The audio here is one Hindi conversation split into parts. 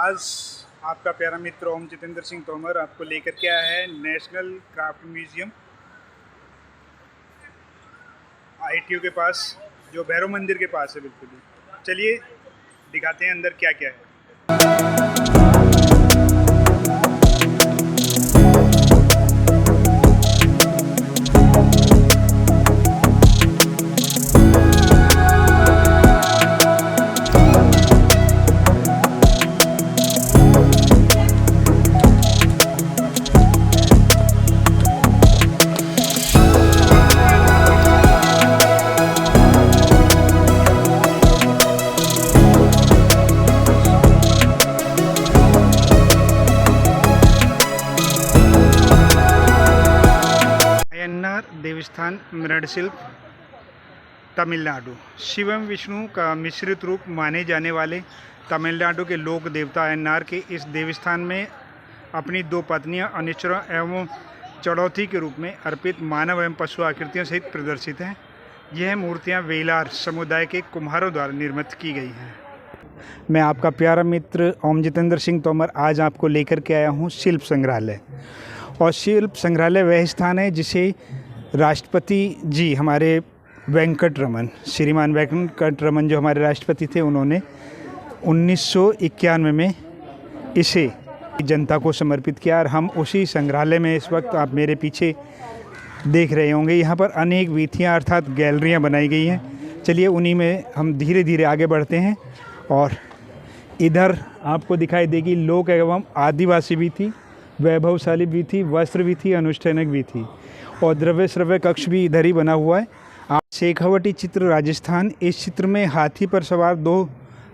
आज आपका प्यारा मित्र ओम जितेंद्र सिंह तोमर आपको लेकर के आया है नेशनल क्राफ्ट म्यूजियम ITO के पास, जो भैरव मंदिर के पास है। बिल्कुल ही चलिए दिखाते हैं अंदर क्या क्या है। अय्यनार देवस्थान मृणशिल्प तमिलनाडु। शिव एवं विष्णु का मिश्रित रूप माने जाने वाले तमिलनाडु के लोक देवता अय्यनार के इस देवस्थान में अपनी दो पत्नियां अनिश्चरा एवं चड़ौथी के रूप में अर्पित मानव एवं पशु आकृतियों सहित प्रदर्शित हैं। यह मूर्तियां वेलार समुदाय के कुम्हारों द्वारा निर्मित की गई हैं। मैं आपका प्यारा मित्र ओम जितेंद्र सिंह तोमर आज आपको लेकर के आया हूँ शिल्प संग्रहालय। और शिल्प संग्रहालय वह स्थान है जिसे राष्ट्रपति जी हमारे वेंकट रमन, श्रीमान वेंकट रमन जो हमारे राष्ट्रपति थे, उन्होंने 1991 में इसे जनता को समर्पित किया। और हम उसी संग्रहालय में इस वक्त आप मेरे पीछे देख रहे होंगे। यहाँ पर अनेक वीथियाँ अर्थात गैलरियाँ बनाई गई हैं। चलिए उन्हीं में हम धीरे धीरे आगे बढ़ते हैं। और इधर आपको दिखाई देगी लोक एवं आदिवासी वीथी, वैभवशाली वीथी, वस्त्र वीथी, अनुष्ठानक वीथी और द्रव्य श्रव्य कक्ष भी इधर ही बना हुआ है। शेखावटी चित्र राजस्थान। इस चित्र में हाथी पर सवार दो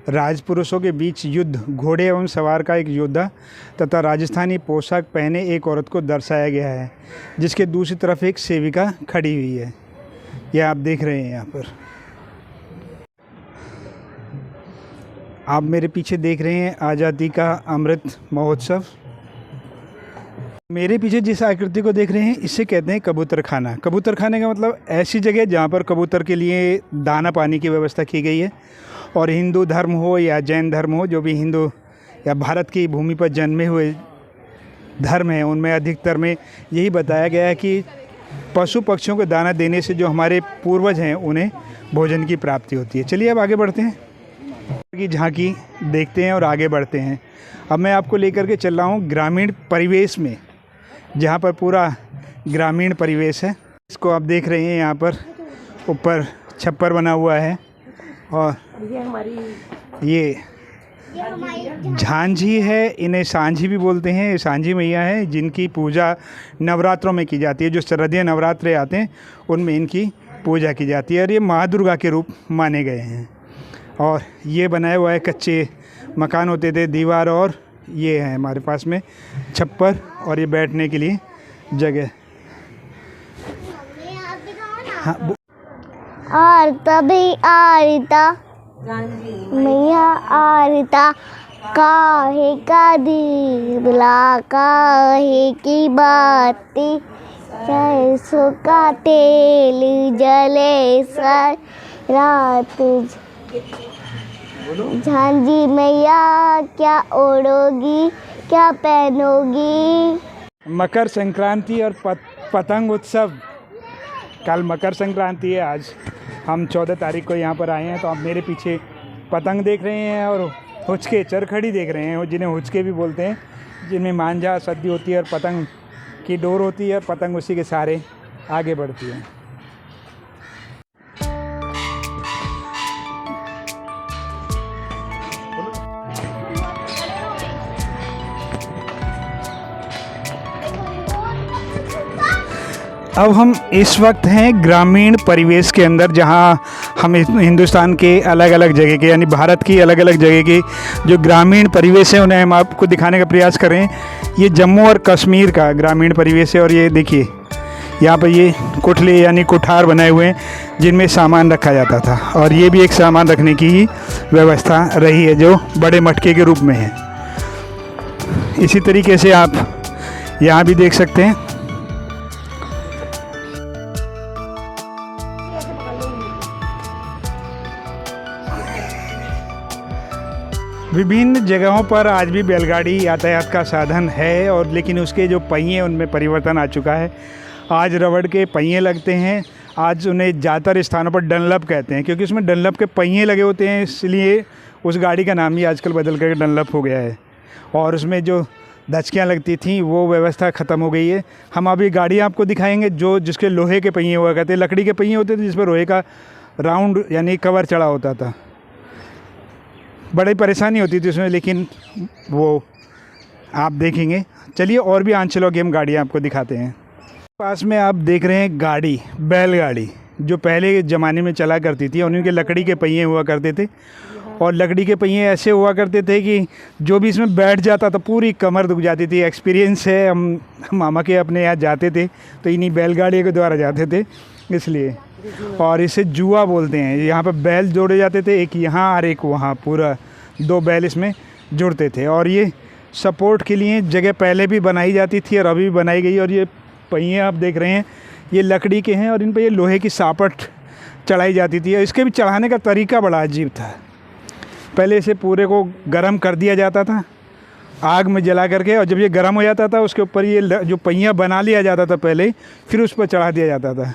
राजपुरुषों के बीच युद्ध, घोड़े एवं सवार का एक योद्धा तथा राजस्थानी पोशाक पहने एक औरत को दर्शाया गया है, जिसके दूसरी तरफ एक सेविका खड़ी हुई है। यह आप देख रहे हैं। यहाँ पर आप मेरे पीछे देख रहे हैं आज़ादी का अमृत महोत्सव। मेरे पीछे जिस आकृति को देख रहे हैं इसे कहते हैं कबूतर खाना। कबूतर खाने का मतलब ऐसी जगह जहाँ पर कबूतर के लिए दाना पानी की व्यवस्था की गई है। और हिंदू धर्म हो या जैन धर्म हो, जो भी हिंदू या भारत की भूमि पर जन्मे हुए धर्म हैं, उनमें अधिकतर में यही बताया गया है कि पशु पक्षियों को दाना देने से जो हमारे पूर्वज हैं उन्हें भोजन की प्राप्ति होती है। चलिए अब आगे बढ़ते हैं, की झांकी देखते हैं और आगे बढ़ते हैं। अब मैं आपको लेकर के चल रहा हूँ ग्रामीण परिवेश में, जहाँ पर पूरा ग्रामीण परिवेश है। इसको आप देख रहे हैं, यहाँ पर ऊपर छप्पर बना हुआ है। और ये झांझी है, इन्हें सांझी भी बोलते हैं। सांझी मैया है जिनकी पूजा नवरात्रों में की जाती है। जो शारदीय नवरात्रे आते हैं उनमें इनकी पूजा की जाती है और ये माँ दुर्गा के रूप माने गए हैं। और ये बनाया हुआ है, कच्चे मकान होते थे, दीवार, और ये है हमारे पास में छप्पर और ये बैठने के लिए जगह। हाँ, आरता भी आरता मैया आरता, काहे का दीवला काहे की बाती, सरसों का तेल जले सर रात। झांझी मैया क्या ओढ़ोगी क्या पहनोगी। मकर संक्रांति और पतंग उत्सव। कल मकर संक्रांति है। आज हम 14 तारीख को यहाँ पर आए हैं। तो आप मेरे पीछे पतंग देख रहे हैं और हुचके, चरखड़ी देख रहे हैं, जिन्हें हुचके भी बोलते हैं, जिनमें मांझा सद्दी होती है और पतंग की डोर होती है और पतंग उसी के सहारे आगे बढ़ती है। अब हम इस वक्त हैं ग्रामीण परिवेश के अंदर, जहां हम हिंदुस्तान के अलग अलग जगह के, यानी भारत की अलग अलग जगह के जो ग्रामीण परिवेश है उन्हें हम आपको दिखाने का प्रयास कर रहे हैं। ये जम्मू और कश्मीर का ग्रामीण परिवेश है। और ये देखिए यहाँ पर ये कुठले यानी कुठार बनाए हुए हैं जिनमें सामान रखा जाता था। और ये भी एक सामान रखने की ही व्यवस्था रही है जो बड़े मटके के रूप में है। इसी तरीके से आप यहाँ भी देख सकते हैं। विभिन्न जगहों पर आज भी बैलगाड़ी यातायात का साधन है, और लेकिन उसके जो पहिए उनमें परिवर्तन आ चुका है। आज रबड़ के पहिए लगते हैं। आज उन्हें ज़्यादातर स्थानों पर डनलप कहते हैं, क्योंकि उसमें डनलप के पहिए लगे होते हैं, इसलिए उस गाड़ी का नाम ही आजकल बदल कर डनलप हो गया है। और उसमें जो धचकियाँ लगती थी वो व्यवस्था ख़त्म हो गई है। हम अभी गाड़ी आपको दिखाएंगे जिसके लोहे के पहिए हुआ करते, लकड़ी के पहिए होते थे जिस पर लोहे का राउंड यानी कवर चढ़ा होता था। बड़ी परेशानी होती थी उसमें, लेकिन वो आप देखेंगे। चलिए और भी आंचलों की हम गाड़ियाँ आपको दिखाते हैं। पास में आप देख रहे हैं गाड़ी, बैलगाड़ी, जो पहले ज़माने में चला करती थी। उन्हीं के लकड़ी के पहिए हुआ करते थे, और लकड़ी के पहिए ऐसे हुआ करते थे कि जो भी इसमें बैठ जाता था पूरी कमर दुख जाती थी। एक्सपीरियंस है, हम मामा के अपने यहाँ जाते थे तो इन्हीं बैलगाड़ी के द्वारा जाते थे इसलिए। और इसे जुआ बोलते हैं। यहाँ पर बैल जोड़े जाते थे, एक यहाँ और एक वहाँ, पूरा 2 बैल इसमें जुड़ते थे। और ये सपोर्ट के लिए जगह पहले भी बनाई जाती थी और अभी भी बनाई गई। और ये पहिए आप देख रहे हैं ये लकड़ी के हैं, और इन पर ये लोहे की सापट चढ़ाई जाती थी। इसके भी चढ़ाने का तरीका बड़ा अजीब था। पहले इसे पूरे को गर्म कर दिया जाता था आग में जला करके, और जब ये गर्म हो जाता था उसके ऊपर ये जो पहिया बना लिया जाता था पहले, फिर उस पर चढ़ा दिया जाता था।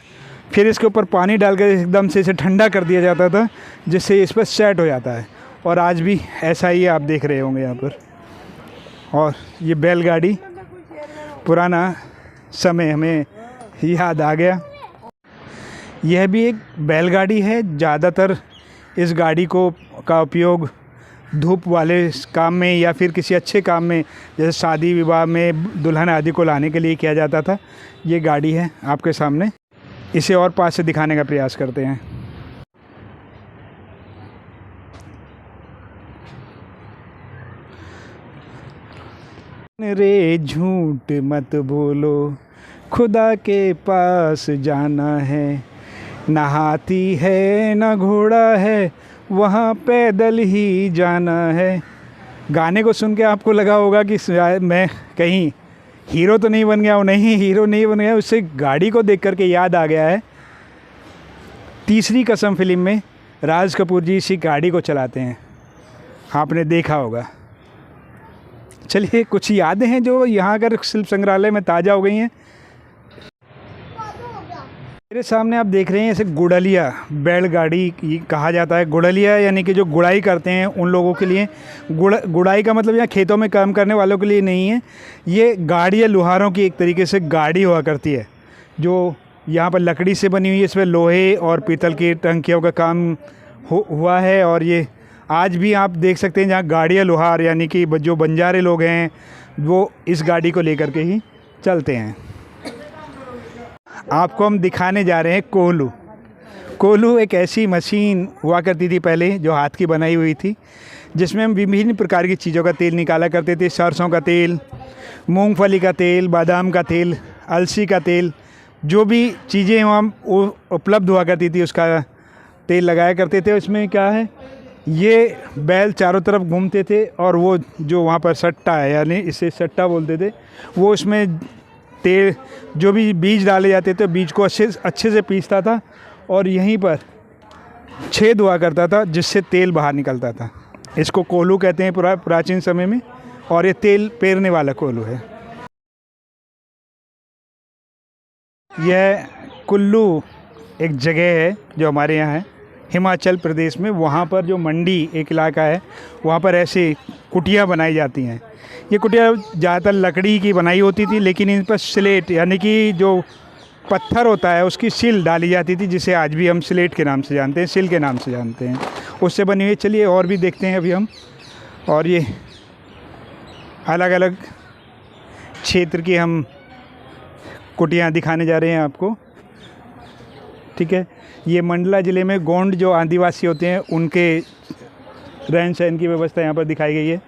फिर इसके ऊपर पानी डालकर एकदम से इसे ठंडा कर दिया जाता था, जिससे इस पर सेट हो जाता है। और आज भी ऐसा ही आप देख रहे होंगे यहाँ पर। और ये बैलगाड़ी, पुराना समय हमें याद आ गया। यह भी एक बैलगाड़ी है। ज़्यादातर इस गाड़ी का उपयोग धूप वाले काम में या फिर किसी अच्छे काम में, जैसे शादी विवाह में दुल्हन आदि को लाने के लिए किया जाता था। ये गाड़ी है आपके सामने। इसे और पास से दिखाने का प्रयास करते हैं। रे झूठ मत बोलो, खुदा के पास जाना है। ना हाथी है ना घोड़ा है, वहाँ पैदल ही जाना है। गाने को सुन के आपको लगा होगा कि मैं कहीं हीरो तो नहीं बन गया हूँ। नहीं, हीरो नहीं बन गया। उससे गाड़ी को देख करके याद आ गया है, तीसरी कसम फिल्म में राज कपूर जी इसी गाड़ी को चलाते हैं, आपने देखा होगा। चलिए कुछ यादें हैं जो यहाँ कर शिल्प संग्रहालय में ताज़ा हो गई हैं। मेरे सामने आप देख रहे हैं इसे गुड़लिया बैलगाड़ी कहा जाता है। गुड़लिया यानी कि जो गुड़ाई करते हैं उन लोगों के लिए। गुड़ाई का मतलब यहाँ खेतों में काम करने वालों के लिए नहीं है। ये गाड़ी या लुहारों की एक तरीके से गाड़ी हुआ करती है, जो यहाँ पर लकड़ी से बनी हुई है। इसमें लोहे और पीतल की टंकियों का काम हुआ है। और ये आज भी आप देख सकते हैं जहाँ गाड़ी या लुहार यानी कि जो बंजारे लोग हैं वो इस गाड़ी को लेकर के ही चलते हैं। आपको हम दिखाने जा रहे हैं कोल्हू। कोल्हू एक ऐसी मशीन हुआ करती थी पहले, जो हाथ की बनाई हुई थी, जिसमें हम विभिन्न प्रकार की चीज़ों का तेल निकाला करते थे। सरसों का तेल, मूंगफली का तेल, बादाम का तेल, अलसी का तेल, जो भी चीज़ें हम उपलब्ध हुआ करती थी उसका तेल लगाया करते थे। उसमें क्या है, ये बैल चारों तरफ घूमते थे, और वो जो वहाँ पर सट्टा है यानी इसे सट्टा बोलते थे, वो उसमें तेल जो भी बीज डाले जाते थे बीज को अच्छे से पीसता था, और यहीं पर छेद हुआ करता था जिससे तेल बाहर निकलता था। इसको कोल्हू कहते हैं प्राचीन समय में, और ये तेल पेरने वाला कोल्हू है। यह कुल्लू एक जगह है जो हमारे यहाँ है हिमाचल प्रदेश में। वहाँ पर जो मंडी एक इलाका है, वहाँ पर ऐसे कुटिया बनाई जाती हैं। ये कुटिया ज़्यादातर लकड़ी की बनाई होती थी, लेकिन इन पर स्लेट यानी कि जो पत्थर होता है उसकी सिल डाली जाती थी, जिसे आज भी हम स्लेट के नाम से जानते हैं, सिल के नाम से जानते हैं, उससे बनी हुई। चलिए और भी देखते हैं अभी हम। और ये अलग अलग क्षेत्र की हम कुटियाँ दिखाने जा रहे हैं आपको, ठीक है। ये मंडला ज़िले में गोंड जो आदिवासी होते हैं उनके रहन सहन की व्यवस्था यहाँ पर दिखाई गई है।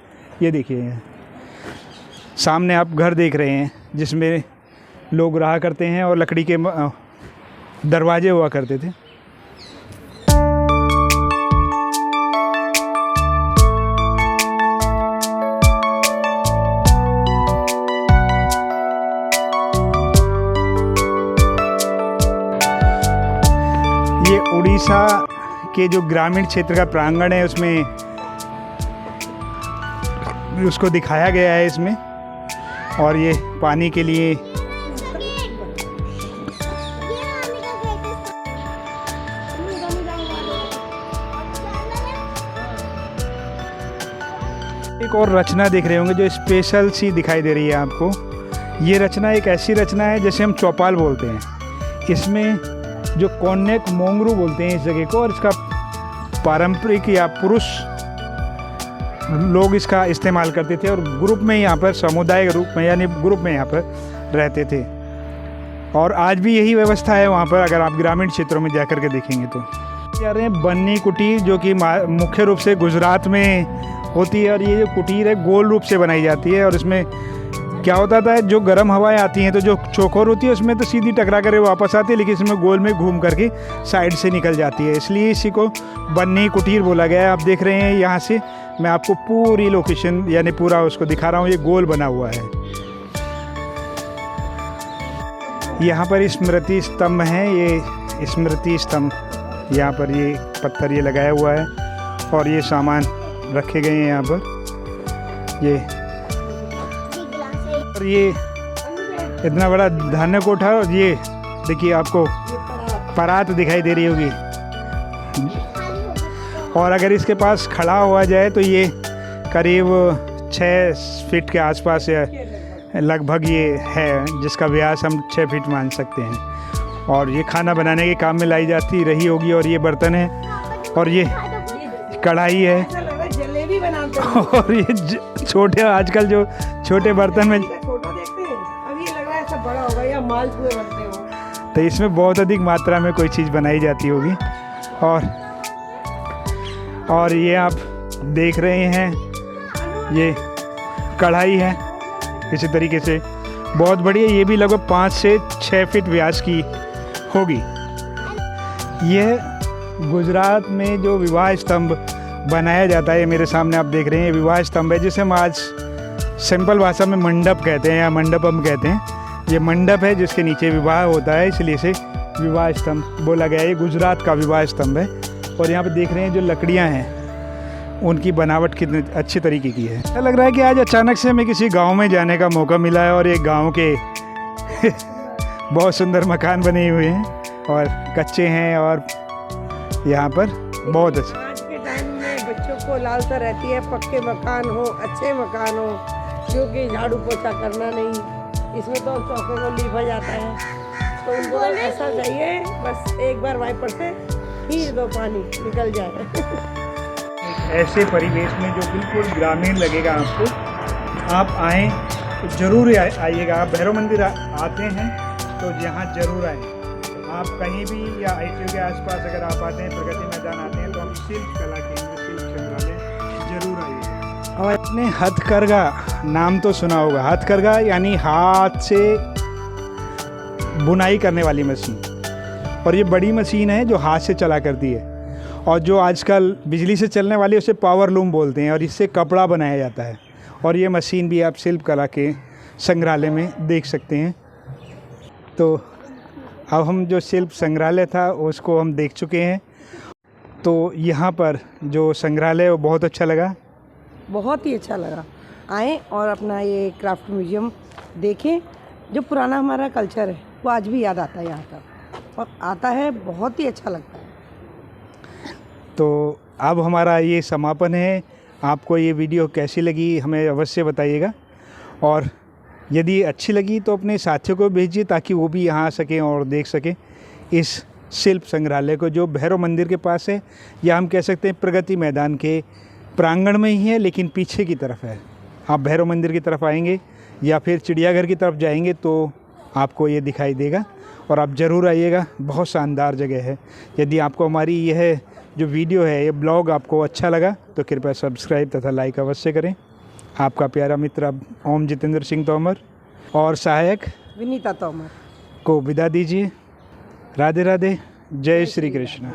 ये देखिए सामने आप घर देख रहे हैं जिसमें लोग रहा करते हैं, और लकड़ी के दरवाजे हुआ करते थे। ये उड़ीसा के जो ग्रामीण क्षेत्र का प्रांगण है उसमें उसको दिखाया गया है इसमें। और ये पानी के लिए एक और रचना देख रहे होंगे जो स्पेशल सी दिखाई दे रही है आपको। ये रचना एक ऐसी रचना है जैसे हम चौपाल बोलते हैं। इसमें जो कोन्नेक मोंगरू बोलते हैं इस जगह को, और इसका पारंपरिक या पुरुष लोग इसका इस्तेमाल करते थे और ग्रुप में यहाँ पर समुदाय के रूप में यानी ग्रुप में यहाँ पर रहते थे। और आज भी यही व्यवस्था है वहाँ पर, अगर आप ग्रामीण क्षेत्रों में जाकर के देखेंगे तो। कह रहे हैं बन्नी कुटीर, जो कि मुख्य रूप से गुजरात में होती है। और ये जो कुटीर है गोल रूप से बनाई जाती है, और इसमें क्या होता था, जो गर्म हवाएं आती हैं तो जो चौकोर होती है उसमें तो सीधी टकरा कर वापस आती है, लेकिन इसमें गोल में घूम करके साइड से निकल जाती है, इसलिए इसी को बन्नी कुटीर बोला गया है। आप देख रहे हैं यहाँ से मैं आपको पूरी लोकेशन यानी पूरा उसको दिखा रहा हूँ। ये गोल बना हुआ है। यहाँ पर स्मृति स्तंभ है, ये स्मृति स्तंभ, यहाँ पर ये पत्थर ये लगाया हुआ है और ये सामान रखे गए हैं यहाँ पर। ये इतना बड़ा धान्य कोठा, और ये देखिए आपको परात दिखाई दे रही होगी। और अगर इसके पास खड़ा हुआ जाए तो ये करीब 6 फीट के आसपास लगभग ये है, जिसका व्यास हम 6 फीट मान सकते हैं। और ये खाना बनाने के काम में लाई जाती रही होगी। और ये बर्तन है, और ये कढ़ाई है, और ये छोटे आजकल जो छोटे बर्तन में छोटा देखते हैं, अब ये लग रहा है सब बड़ा होगा या मालपुए बनते हो। तो इसमें बहुत अधिक मात्रा में कोई चीज़ बनाई जाती होगी। और ये आप देख रहे हैं ये कढ़ाई है, इसी तरीके से बहुत बड़ी है। ये भी लगभग 5 से 6 फीट व्यास की होगी। यह गुजरात में जो विवाह स्तंभ बनाया जाता है, मेरे सामने आप देख रहे हैं, विवाह स्तंभ है, जिसे हम आज सिंपल भाषा में मंडप कहते हैं या मंडपम कहते हैं। ये मंडप है जिसके नीचे विवाह होता है, इसलिए इसे विवाह स्तंभ बोला गया है। ये गुजरात का विवाह स्तंभ है। और यहाँ पे देख रहे हैं जो लकड़ियाँ हैं उनकी बनावट कितनी अच्छी तरीके की है। ऐसा लग रहा है कि आज अचानक से हमें किसी गांव में जाने का मौका मिला है, और एक गांव के बहुत सुंदर मकान बने हुए हैं और कच्चे हैं, और यहाँ पर बहुत अच्छे। आज के टाइम में बच्चों को लालसा रहती है पक्के मकान हो, अच्छे मकान हो, जो कि झाड़ू पोछा करना नहीं, इसमें तो चौके को लीपा जाता है। तो उनको ऐसा चाहिए बस एक बार वाइपर से खींच दो, पानी निकल जाए। ऐसे परिवेश में जो बिल्कुल ग्रामीण लगेगा आपको, आप आएँ तो ज़रूर आइएगा। आप भैरव मंदिर आते हैं तो यहाँ ज़रूर आएँ। आप कहीं भी या ITO के आसपास अगर आप आते हैं, प्रगति मैदान आते हैं, तो आप शिल्प कला केंद्र, शिल्प संग्रहालय ज़रूर आइएगा। और आपने हथकरघा नाम तो सुना होगा। हथकरघा यानी हाथ से बुनाई करने वाली मशीन, और ये बड़ी मशीन है जो हाथ से चला करती है। और जो आजकल बिजली से चलने वाली उसे पावर लूम बोलते हैं, और इससे कपड़ा बनाया जाता है। और ये मशीन भी आप शिल्प कला के संग्रहालय में देख सकते हैं। तो अब हम जो शिल्प संग्रहालय था उसको हम देख चुके हैं। तो यहाँ पर जो संग्रहालय वो बहुत अच्छा लगा, बहुत ही अच्छा लगा। आएँ और अपना ये क्राफ्ट म्यूजियम देखें। जो पुराना हमारा कल्चर है वो आज भी याद आता है यहाँ का, और आता है, बहुत ही अच्छा लगता है। तो अब हमारा ये समापन है। आपको ये वीडियो कैसी लगी हमें अवश्य बताइएगा, और यदि अच्छी लगी तो अपने साथियों को भेजिए ताकि वो भी यहाँ आ सकें और देख सकें इस शिल्प संग्रहालय को, जो भैरव मंदिर के पास है, या हम कह सकते हैं प्रगति मैदान के प्रांगण में ही है, लेकिन पीछे की तरफ है। आप भैरव मंदिर की तरफ आएंगे या फिर चिड़ियाघर की तरफ जाएंगे तो आपको ये दिखाई देगा, और आप ज़रूर आइएगा। बहुत शानदार जगह है। यदि आपको हमारी यह जो वीडियो है, ये ब्लॉग आपको अच्छा लगा तो कृपया सब्सक्राइब तथा लाइक अवश्य करें। आपका प्यारा मित्र ओम जितेंद्र सिंह तोमर और सहायक विनीता तोमर को विदा दीजिए। राधे राधे, जय श्री कृष्ण।